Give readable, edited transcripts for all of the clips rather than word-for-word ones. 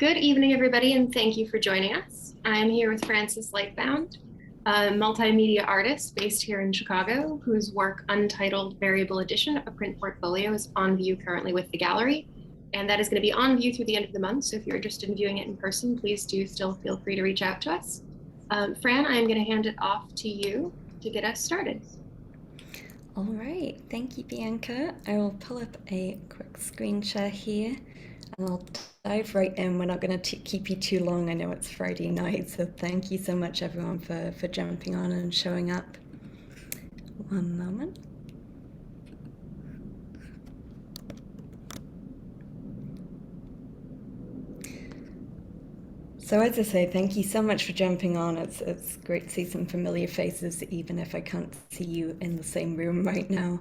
Good evening, everybody, and thank you for joining us. I'm here with Frances Lightbound, a multimedia artist based here in Chicago, whose work Untitled Variable Edition, a print portfolio, is on view currently with the gallery. And that is going to be on view through the end of the month. So if you're interested in viewing it in person, please do still feel free to reach out to us. Fran, I'm going to hand it off to you to get us started. All right, thank you, Bianca. I will pull up a quick screen share here and I'll dive right in. We're not going to keep you too long. I know it's Friday night, so thank you so much, everyone, for jumping on and showing up. One moment. So as I say, thank you so much for jumping on. It's great to see some familiar faces, even if I can't see you in the same room right now.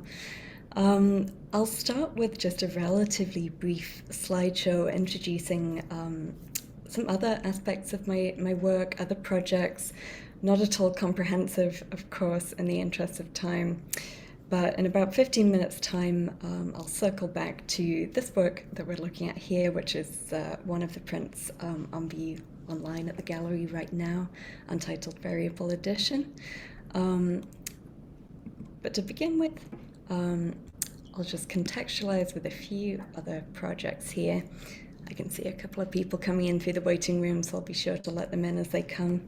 I'll start with just a relatively brief slideshow introducing some other aspects of my work, other projects, not at all comprehensive, of course, in the interest of time. But in about 15 minutes time, I'll circle back to this work that we're looking at here, which is one of the prints on view online at the gallery right now, Untitled Variable Edition. But to begin with, I'll just contextualize with a few other projects here. I can see a couple of people coming in through the waiting room, so I'll be sure to let them in as they come.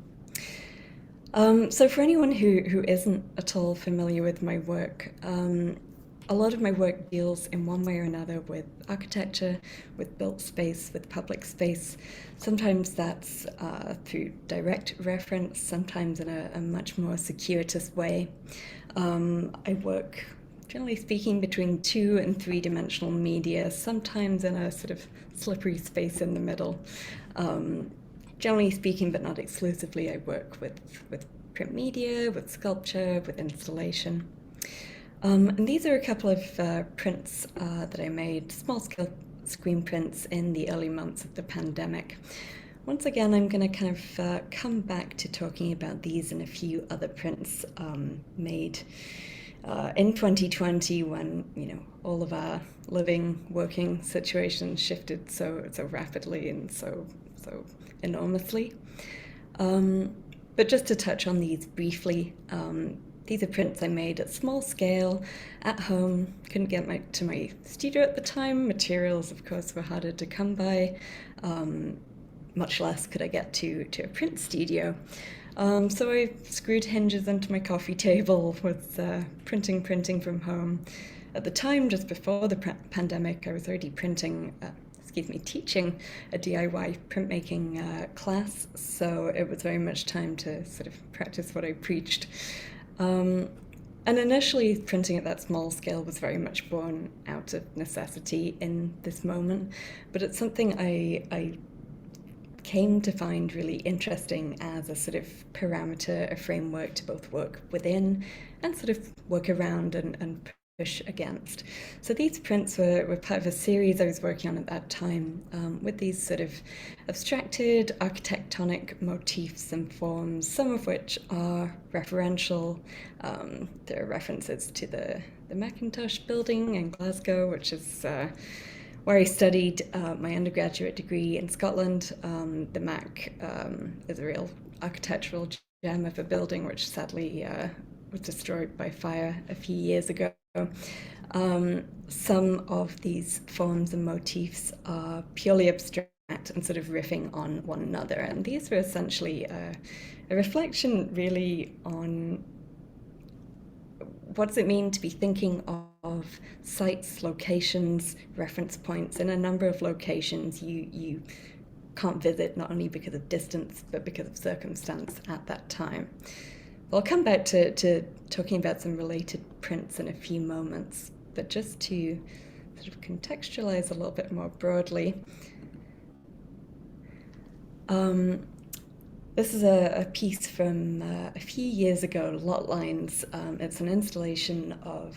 So for anyone who isn't at all familiar with my work, a lot of my work deals in one way or another with architecture, with built space, with public space. Sometimes that's through direct reference, sometimes in a much more circuitous way. I work, generally speaking, between 2- and 3-dimensional media, sometimes in a sort of slippery space in the middle. Generally speaking, but not exclusively, I work with print media, with sculpture, with installation. And these are a couple of prints that I made, small-scale screen prints in the early months of the pandemic. Once again, I'm going to kind of come back to talking about these and a few other prints made in 2020 when, all of our living, working situations shifted so rapidly and so enormously. But just to touch on these briefly, these are prints I made at small scale, at home. Couldn't get to my studio at the time. Materials, of course, were harder to come by. Much less could I get to a print studio. So I screwed hinges into my coffee table, was printing from home. At the time, just before the pandemic, I was already teaching a DIY printmaking class, so it was very much time to sort of practice what I preached. And initially, printing at that small scale was very much born out of necessity in this moment, but it's something I came to find really interesting as a sort of parameter, a framework to both work within and sort of work around and push against. So these prints were part of a series I was working on at that time with these sort of abstracted architectonic motifs and forms, some of which are referential. There are references to the Macintosh building in Glasgow, which is where I studied my undergraduate degree in Scotland. The Mac is a real architectural gem of a building, which sadly was destroyed by fire a few years ago. Some of these forms and motifs are purely abstract and sort of riffing on one another, and these were essentially a reflection really on what does it mean to be thinking of sites, locations, reference points in a number of locations you can't visit, not only because of distance but because of circumstance at that time. I'll come back to talking about some related prints in a few moments, but just to sort of contextualize a little bit more broadly, this is a piece from a few years ago, Lot Lines. It's an installation of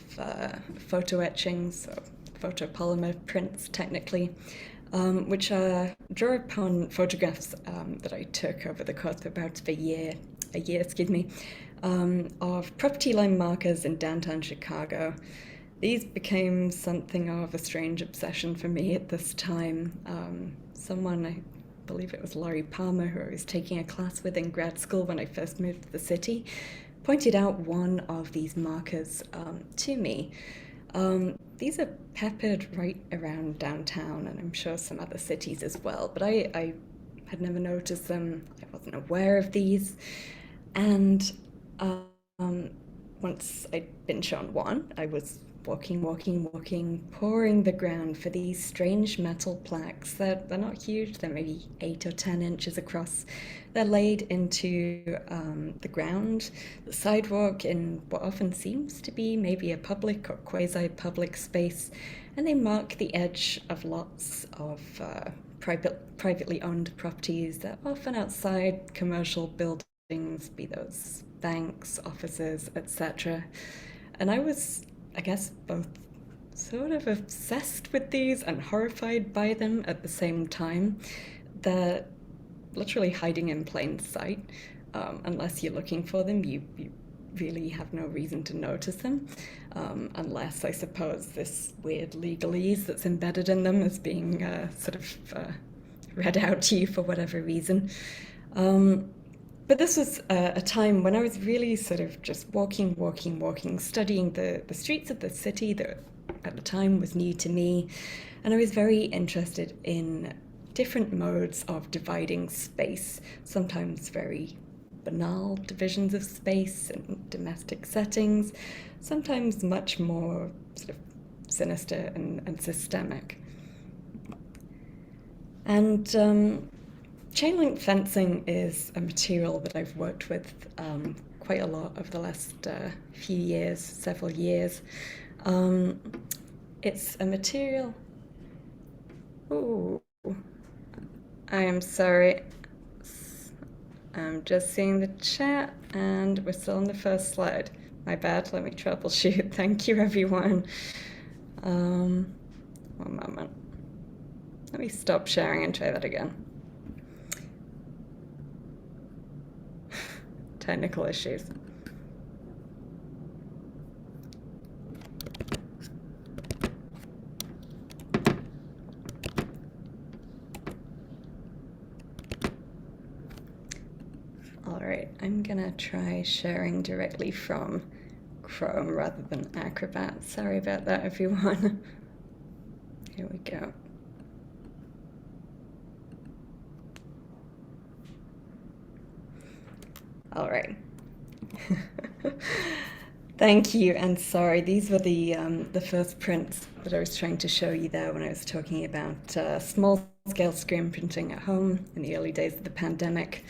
photo etchings, or photopolymer prints technically, which draw upon photographs that I took over the course of about a year, of property line markers in downtown Chicago. These became something of a strange obsession for me at this time. Someone believe it was Laurie Palmer, who I was taking a class with in grad school when I first moved to the city, pointed out one of these markers to me. These are peppered right around downtown, and I'm sure some other cities as well, but I had never noticed them. I wasn't aware of these. And once I'd been shown one, I was walking, pouring the ground for these strange metal plaques. They're not huge, they're maybe 8 or 10 inches across. They're laid into the ground, the sidewalk, in what often seems to be maybe a public or quasi-public space, and they mark the edge of lots of privately owned properties that are often outside commercial buildings, be those banks, offices, etc. And I was, I guess, both sort of obsessed with these and horrified by them at the same time. They're literally hiding in plain sight. Unless you're looking for them, you really have no reason to notice them, unless, I suppose, this weird legalese that's embedded in them is being sort of read out to you for whatever reason. But this was a time when I was really sort of just walking, studying the streets of the city that at the time was new to me. And I was very interested in different modes of dividing space, sometimes very banal divisions of space in domestic settings, sometimes much more sort of sinister and systemic. And chain link fencing is a material that I've worked with quite a lot over the last few years, several years. It's a material... Ooh, I am sorry. I'm just seeing the chat and we're still on the first slide. My bad, let me troubleshoot. Thank you, everyone. One moment. Let me stop sharing and try that again. Technical issues. All right, I'm gonna try sharing directly from Chrome rather than Acrobat. Sorry about that, everyone. Here we go. All right. Thank you, and sorry, these were the first prints that I was trying to show you there when I was talking about small-scale screen printing at home in the early days of the pandemic.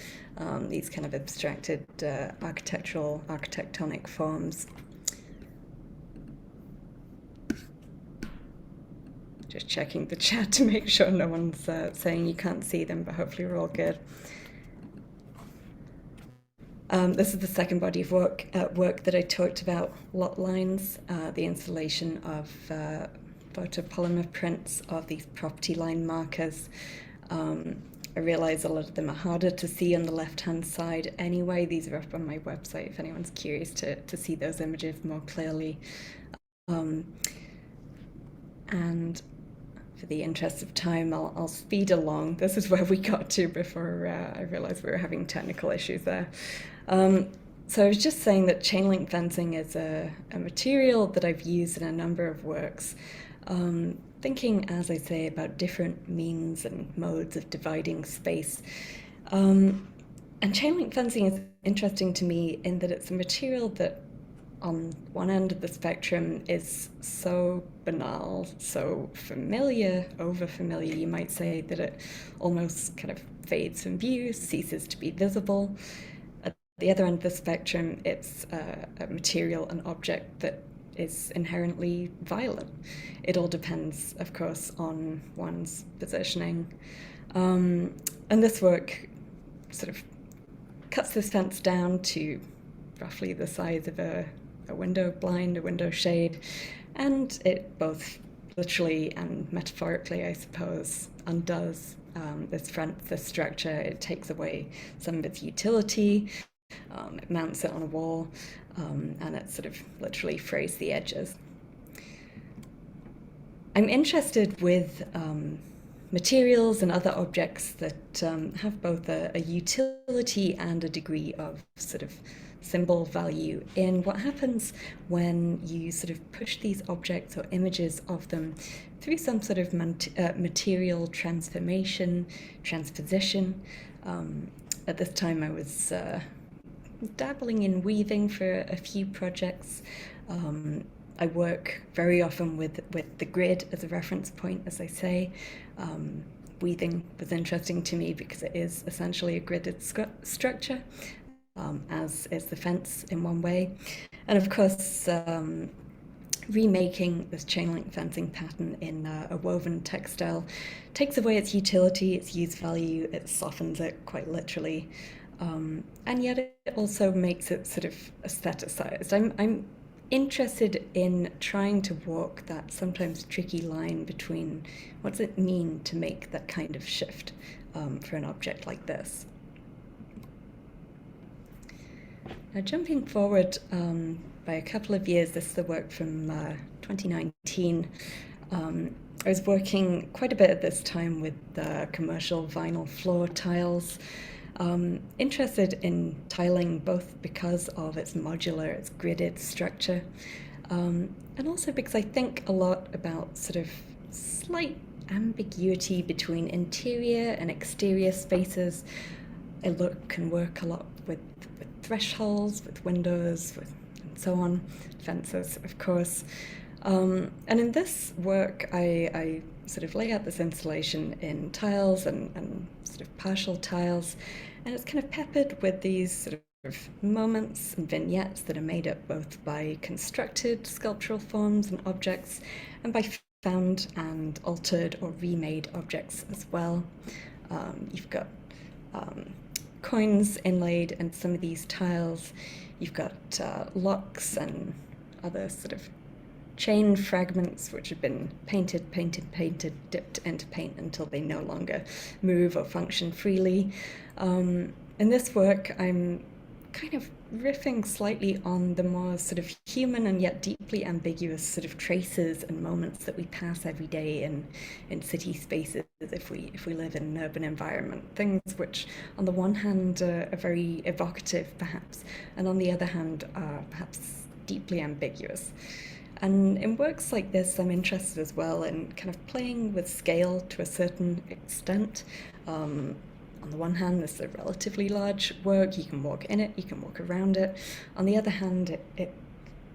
These kind of abstracted architectonic forms. Just checking the chat to make sure no one's saying you can't see them, but hopefully we're all good. This is the second body of work that I talked about, lot lines, the installation of photopolymer prints of these property line markers. I realize a lot of them are harder to see on the left-hand side anyway. These are up on my website if anyone's curious to see those images more clearly. And for the interest of time, I'll speed along. This is where we got to before I realized we were having technical issues there. So I was just saying that chain link fencing is a material that I've used in a number of works, thinking, as I say, about different means and modes of dividing space. And chain link fencing is interesting to me in that it's a material that on one end of the spectrum is so banal, so familiar, over-familiar, you might say, that it almost kind of fades from view, ceases to be visible. At the other end of the spectrum, it's a material, an object that is inherently violent. It all depends, of course, on one's positioning. And this work sort of cuts this fence down to roughly the size of a window blind, a window shade, and it both literally and metaphorically, I suppose, undoes this structure. It takes away some of its utility, it mounts it on a wall, and it sort of literally frays the edges. I'm interested with materials and other objects that have both a utility and a degree of sort of symbol value in what happens when you sort of push these objects or images of them through some sort of material transformation, transposition. At this time I was dabbling in weaving for a few projects. I work very often with the grid as a reference point, as I say. Weaving was interesting to me because it is essentially a gridded structure, as is the fence in one way. And of course, remaking this chain link fencing pattern in a woven textile takes away its utility, its use value, it softens it quite literally. And yet it also makes it sort of aestheticized. I'm interested in trying to walk that sometimes tricky line between what does it mean to make that kind of shift for an object like this. Now, jumping forward by a couple of years, this is the work from 2019. I was working quite a bit at this time with commercial vinyl floor tiles. Interested in tiling both because of its modular, its gridded structure, and also because I think a lot about sort of slight ambiguity between interior and exterior spaces. I can work a lot with thresholds, with windows, and so on, fences, of course. And in this work, I sort of lay out this installation in tiles and sort of partial tiles, and it's kind of peppered with these sort of moments and vignettes that are made up both by constructed sculptural forms and objects and by found and altered or remade objects as well. You've got coins inlaid in some of these tiles. You've got locks and other sort of chain fragments which have been painted, dipped into paint until they no longer move or function freely. In this work, I'm kind of riffing slightly on the more sort of human and yet deeply ambiguous sort of traces and moments that we pass every day in city spaces if we live in an urban environment. Things which, on the one hand, are very evocative, perhaps, and on the other hand, are perhaps deeply ambiguous. And in works like this, I'm interested as well in kind of playing with scale to a certain extent. On the one hand, this is a relatively large work. You can walk in it, you can walk around it. On the other hand, it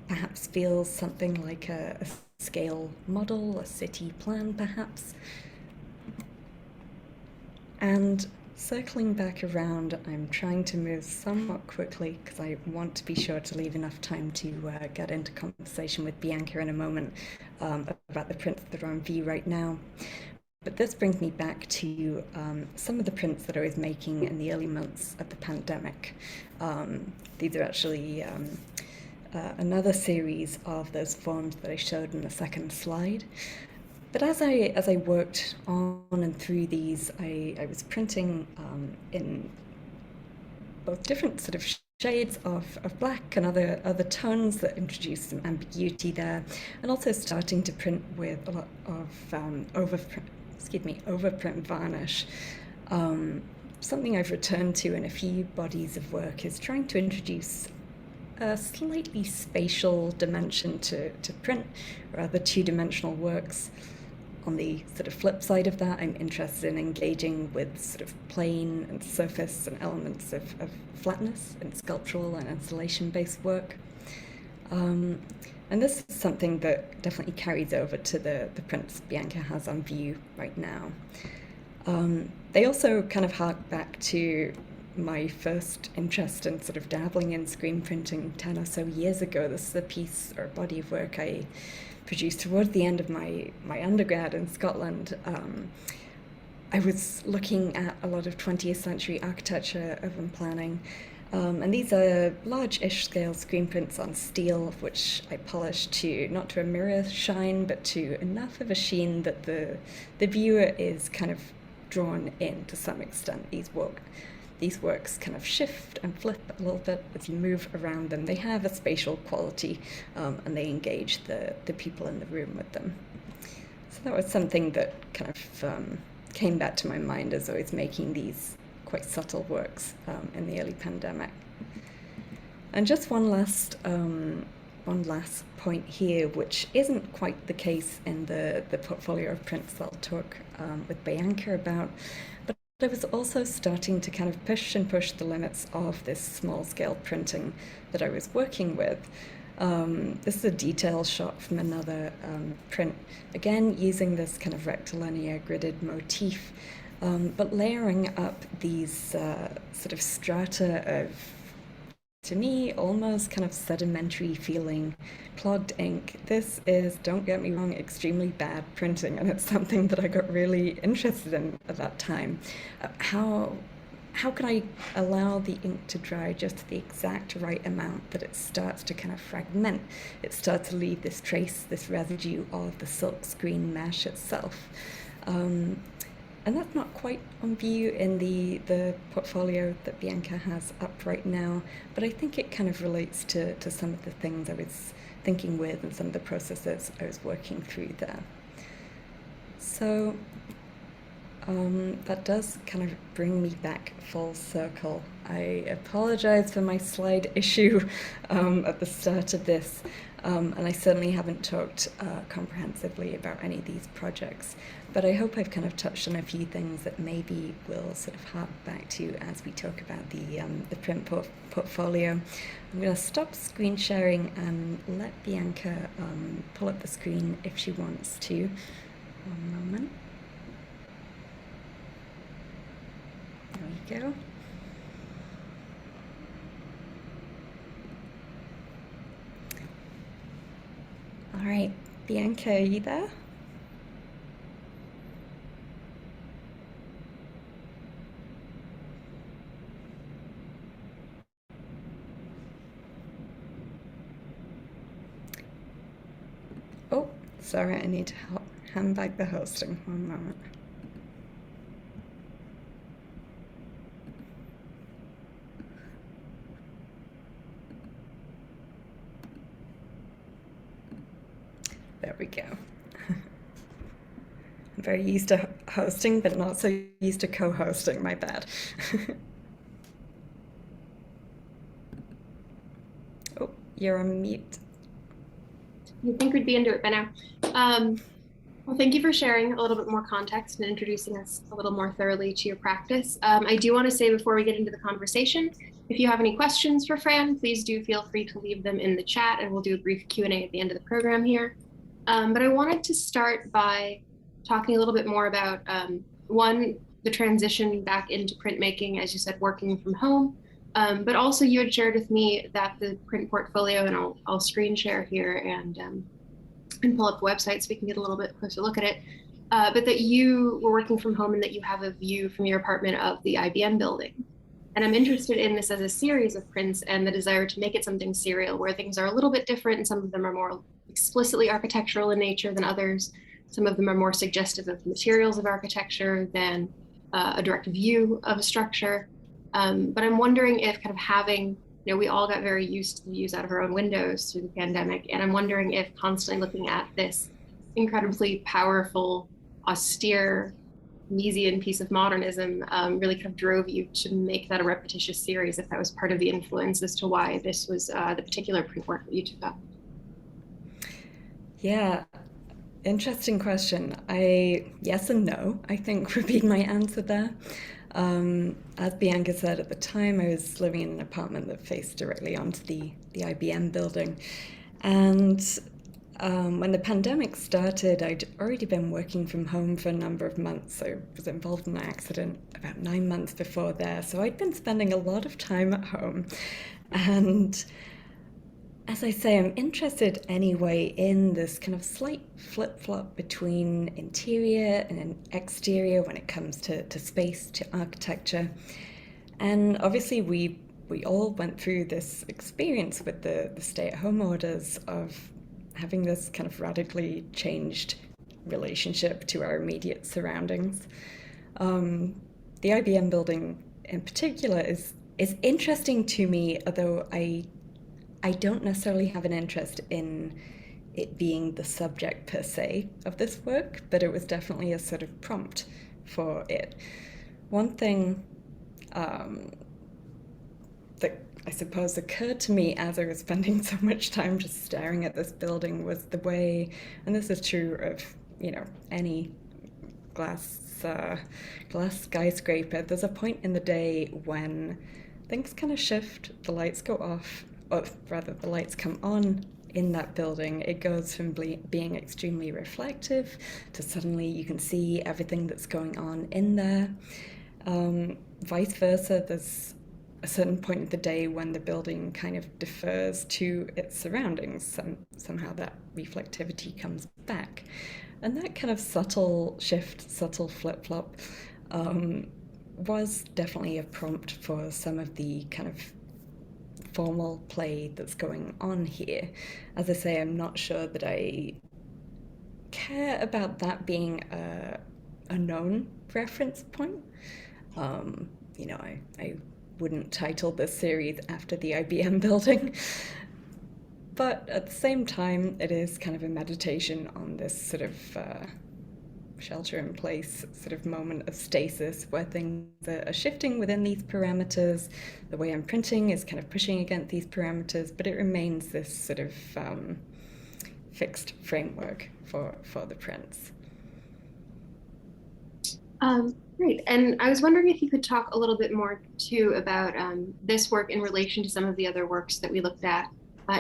perhaps feels something like a scale model, a city plan, perhaps. And circling back around, I'm trying to move somewhat quickly because I want to be sure to leave enough time to get into conversation with Bianca in a moment about the prints that are on view right now. But this brings me back to some of the prints that I was making in the early months of the pandemic. These are actually another series of those forms that I showed in the second slide. But as I worked on and through these, I was printing in both different sort of shades of black and other tones that introduce some ambiguity there, and also starting to print with a lot of overprint varnish. Something I've returned to in a few bodies of work is trying to introduce a slightly spatial dimension to print, rather two-dimensional works. On the sort of flip side of that, I'm interested in engaging with sort of plane and surface and elements of flatness in sculptural and installation-based work. And this is something that definitely carries over to the prints Bianca has on view right now. They also kind of hark back to my first interest in sort of dabbling in screen printing 10 or so years ago. This is a piece or body of work I produced towards the end of my undergrad in Scotland. I was looking at a lot of 20th century architecture, urban planning, and these are large-ish scale screen prints on steel, which I polished not to a mirror shine, but to enough of a sheen that the viewer is kind of drawn in to some extent. These works kind of shift and flip a little bit as you move around them. They have a spatial quality, and they engage the people in the room with them. So that was something that kind of came back to my mind as I was making these quite subtle works in the early pandemic. And just one last point here, which isn't quite the case in the portfolio of prints I'll talk with Bianca about, but I was also starting to kind of push the limits of this small-scale printing that I was working with. This is a detail shot from another print, again using this kind of rectilinear gridded motif, but layering up these sort of strata of, to me, almost kind of sedimentary feeling clogged ink. This is, don't get me wrong, extremely bad printing, and it's something that I got really interested in at that time. How can I allow the ink to dry just the exact right amount that it starts to kind of fragment? It starts to leave this trace, this residue of the silkscreen mesh itself. And that's not quite on view in the portfolio that Bianca has up right now, but I think it kind of relates to some of the things I was thinking with and some of the processes I was working through there. So that does kind of bring me back full circle. I apologize for my slide issue at the start of this, and I certainly haven't talked comprehensively about any of these projects, but I hope I've kind of touched on a few things that maybe we'll sort of hark back to as we talk about the print portfolio. I'm going to stop screen sharing and let Bianca pull up the screen if she wants to. One moment. There we go. All right, Bianca, are you there? Oh, sorry, I need to hand back the hosting. One moment. There we go. I'm very used to hosting, but not so used to co-hosting, my bad. Oh, you're on mute. You think we'd be into it by now. Well, thank you for sharing a little bit more context and introducing us a little more thoroughly to your practice. I do want to say before we get into the conversation, if you have any questions for Fran, please do feel free to leave them in the chat and we'll do a brief Q&A at the end of the program here. But I wanted to start by talking a little bit more about, one, the transition back into printmaking, as you said, working from home. But also you had shared with me that the print portfolio, and I'll screen share here and pull up the website so we can get a little bit closer look at it, but that you were working from home and that you have a view from your apartment of the IBM building. And I'm interested in this as a series of prints and the desire to make it something serial where things are a little bit different and some of them are more explicitly architectural in nature than others. Some of them are more suggestive of materials of architecture than a direct view of a structure. But I'm wondering if kind of having, we all got very used to the views out of our own windows through the pandemic. And I'm wondering if constantly looking at this incredibly powerful, austere, Miesian piece of modernism really kind of drove you to make that a repetitious series, if that was part of the influence as to why this was the particular print work that you took up. Yeah, interesting question. Yes and no, I think would be my answer there. As Bianca said, at the time I was living in an apartment that faced directly onto the IBM building. And when the pandemic started, I'd already been working from home for a number of months. I was involved in an accident about 9 months before there. So I'd been spending a lot of time at home. And as I say, I'm interested anyway in this kind of slight flip-flop between interior and exterior when it comes to space, to architecture. And obviously we all went through this experience with the stay-at-home orders of having this kind of radically changed relationship to our immediate surroundings. The IBM building in particular is interesting to me, although I don't necessarily have an interest in it being the subject per se of this work, but it was definitely a sort of prompt for it. One thing that I suppose occurred to me as I was spending so much time just staring at this building was the way, and this is true of, any glass glass skyscraper, there's a point in the day when things kind of shift, the lights go off, or rather the lights come on in that building. It goes from being extremely reflective to suddenly you can see everything that's going on in there. Vice versa, there's a certain point of the day when the building kind of defers to its surroundings. Somehow that reflectivity comes back. And that kind of subtle shift, subtle flip flop, was definitely a prompt for some of the kind of formal play that's going on here. As I say, I'm not sure that I care about that being a known reference point. I wouldn't title this series after the IBM building. But at the same time, it is kind of a meditation on this sort of shelter-in-place sort of moment of stasis where things are shifting within these parameters. The way I'm printing is kind of pushing against these parameters, but it remains this sort of fixed framework for the prints. Great. And I was wondering if you could talk a little bit more too about this work in relation to some of the other works that we looked at.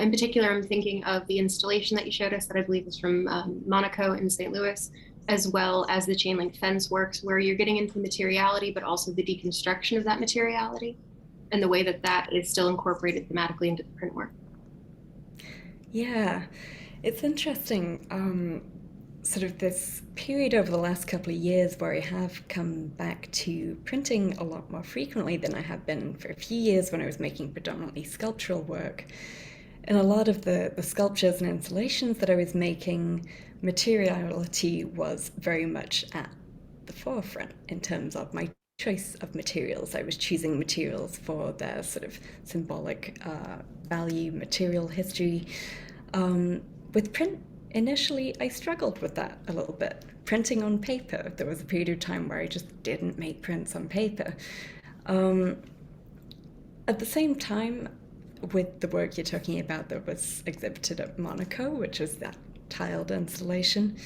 In particular, I'm thinking of the installation that you showed us that I believe is from Monaco in St. Louis, as well as the chain link fence works, where you're getting into materiality, but also the deconstruction of that materiality and the way that that is still incorporated thematically into the print work. Yeah, it's interesting. Sort of this period over the last couple of years where I have come back to printing a lot more frequently than I have been for a few years when I was making predominantly sculptural work. In a lot of the sculptures and installations that I was making, materiality was very much at the forefront in terms of my choice of materials. I was choosing materials for their sort of symbolic value, material history. With print, initially I struggled with that a little bit. Printing on paper, there was a period of time where I just didn't make prints on paper. At the same time, with the work you're talking about that was exhibited at Monaco, which is that tiled installation,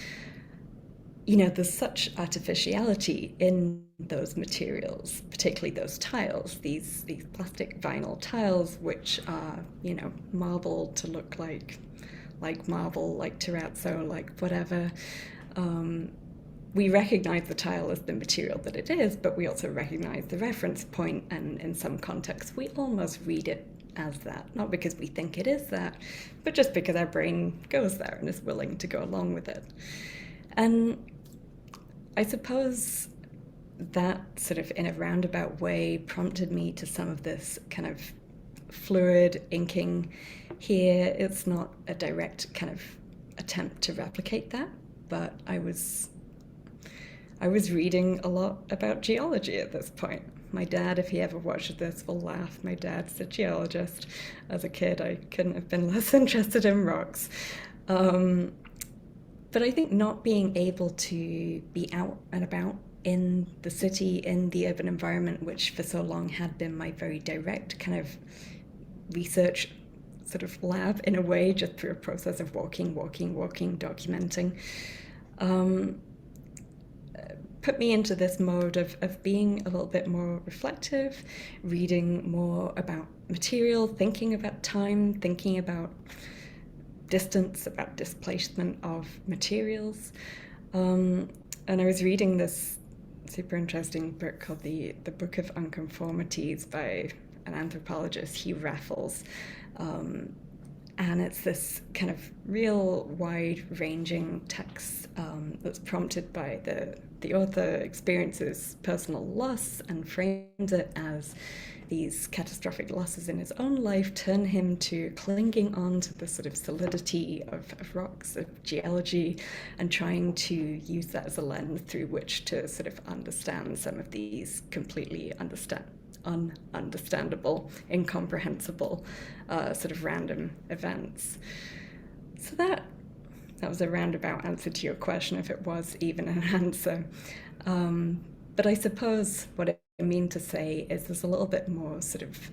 there's such artificiality in those materials, particularly those tiles, these plastic vinyl tiles, which are, marble to look like marble, like terrazzo, like whatever. We recognize the tile as the material that it is, but we also recognize the reference point, and in some contexts we almost read it as that, not because we think it is that, but just because our brain goes there and is willing to go along with it. And I suppose that sort of in a roundabout way prompted me to some of this kind of fluid inking here. It's not a direct kind of attempt to replicate that, but I was reading a lot about geology at this point. My dad, if he ever watches this, will laugh. My dad's a geologist. As a kid, I couldn't have been less interested in rocks. But I think not being able to be out and about in the city, in the urban environment, which for so long had been my very direct kind of research sort of lab in a way, just through a process of walking, documenting, put me into this mode of being a little bit more reflective, reading more about material, thinking about time, thinking about distance, about displacement of materials. And I was reading this super interesting book called the Book of Unconformities by an anthropologist, Hugh Raffles. And it's this kind of real wide-ranging text that's prompted by the author experiences personal loss and frames it as these catastrophic losses in his own life turn him to clinging on to the sort of solidity of rocks, of geology, and trying to use that as a lens through which to sort of understand some of these completely ununderstandable, incomprehensible, sort of random events. So that was a roundabout answer to your question, if it was even an answer. But I suppose what I mean to say is there's a little bit more sort of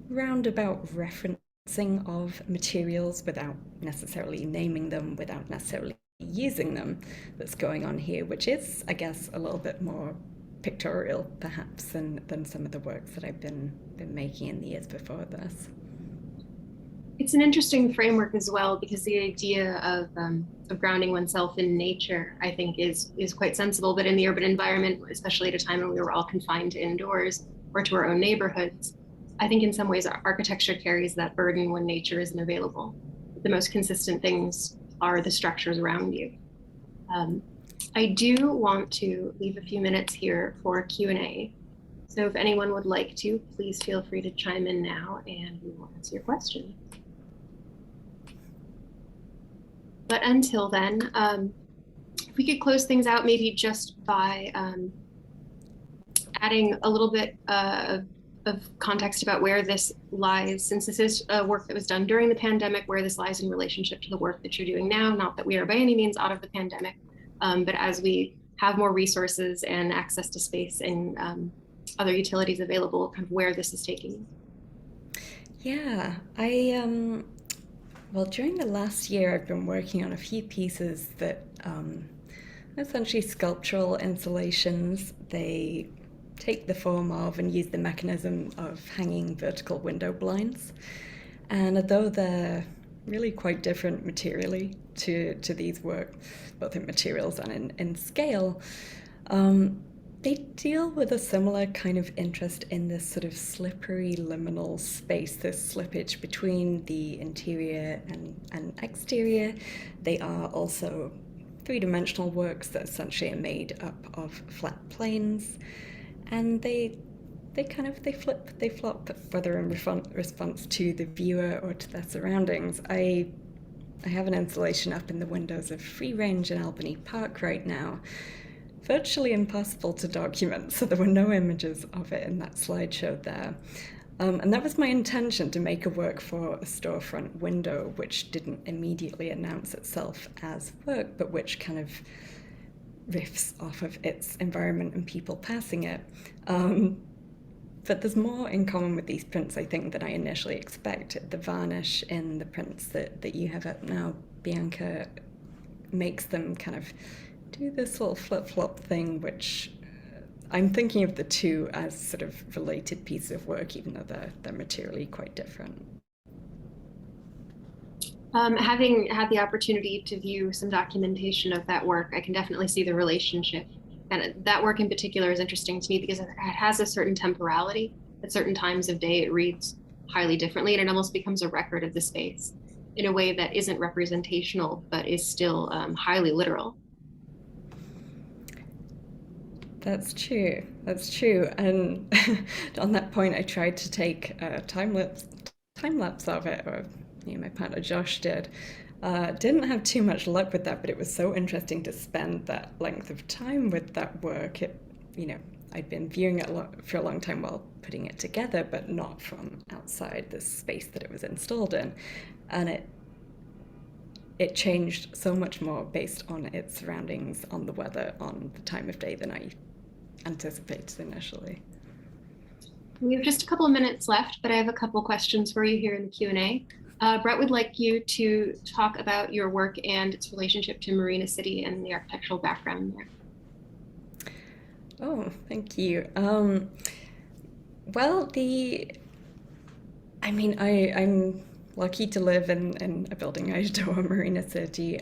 roundabout referencing of materials without necessarily naming them, without necessarily using them, that's going on here, which is, I guess, a little bit more pictorial perhaps than some of the works that I've been making in the years before this. It's an interesting framework as well because the idea of grounding oneself in nature, I think, is quite sensible. But in the urban environment, especially at a time when we were all confined to indoors or to our own neighborhoods, I think in some ways our architecture carries that burden when nature isn't available. The most consistent things are the structures around you. Um, I do want to leave a few minutes here for Q&A. So if anyone would like to, please feel free to chime in now and we will answer your question. But until then, if we could close things out maybe just by adding a little bit of context about where this lies, since this is work that was done during the pandemic, where this lies in relationship to the work that you're doing now. Not that we are by any means out of the pandemic, but as we have more resources and access to space and other utilities available, kind of where this is taking you. Yeah, well, during the last year, I've been working on a few pieces that essentially sculptural installations. They take the form of and use the mechanism of hanging vertical window blinds. And although they're really quite different materially to these work, both in materials and in scale, they deal with a similar kind of interest in this sort of slippery liminal space, this slippage between the interior and exterior. They are also three-dimensional works that essentially are made up of flat planes, and they flop, whether in response to the viewer or to their surroundings. I have an installation up in the windows of Free Range in Albany Park right now. Virtually impossible to document, so there were no images of it in that slideshow there. And that was my intention, to make a work for a storefront window, which didn't immediately announce itself as work, but which kind of riffs off of its environment and people passing it. But there's more in common with these prints, I think, than I initially expected. The varnish in the prints that you have up now, Bianca, makes them kind of do this little flip-flop thing, which I'm thinking of the two as sort of related pieces of work, even though they're materially quite different. Having had the opportunity to view some documentation of that work, I can definitely see the relationship. And that work in particular is interesting to me because it has a certain temporality. At certain times of day, it reads highly differently, and it almost becomes a record of the space in a way that isn't representational, but is still highly literal. That's true. That's true. And on that point, I tried to take a time lapse of it, or my partner Josh did. Didn't have too much luck with that, but it was so interesting to spend that length of time with that work. I'd been viewing it for a long time while putting it together, but not from outside the space that it was installed in, and it changed so much more based on its surroundings, on the weather, on the time of day than I anticipated initially. We have just a couple of minutes left, but I have a couple questions for you here in the Q&A. Brett would like you to talk about your work and its relationship to Marina City and the architectural background there. Oh, thank you. Well, I'm lucky to live in a building I adore, Marina City.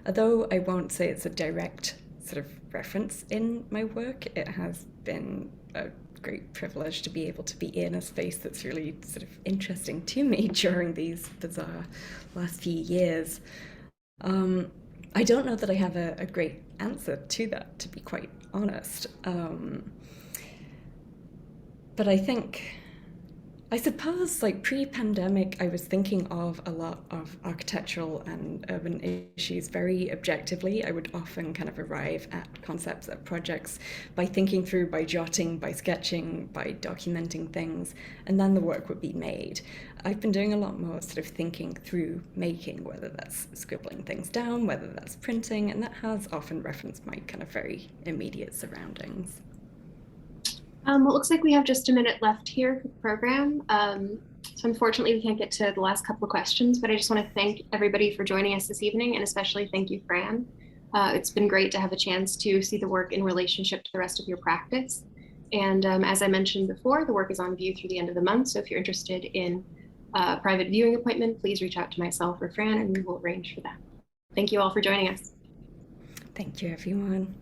Although I won't say it's a direct sort of reference in my work, it has been a great privilege to be able to be in a space that's really sort of interesting to me during these bizarre last few years. I don't know that I have a great answer to that, to be quite honest. But I think I suppose, like pre-pandemic, I was thinking of a lot of architectural and urban issues very objectively. I would often kind of arrive at concepts of projects by thinking through, by jotting, by sketching, by documenting things, and then the work would be made. I've been doing a lot more sort of thinking through making, whether that's scribbling things down, whether that's printing, and that has often referenced my kind of very immediate surroundings. Well, it looks like we have just a minute left here for the program. So unfortunately, we can't get to the last couple of questions, but I just want to thank everybody for joining us this evening, and especially thank you, Fran. It's been great to have a chance to see the work in relationship to the rest of your practice. And as I mentioned before, the work is on view through the end of the month. So if you're interested in a private viewing appointment, please reach out to myself or Fran, and we will arrange for that. Thank you all for joining us. Thank you, everyone.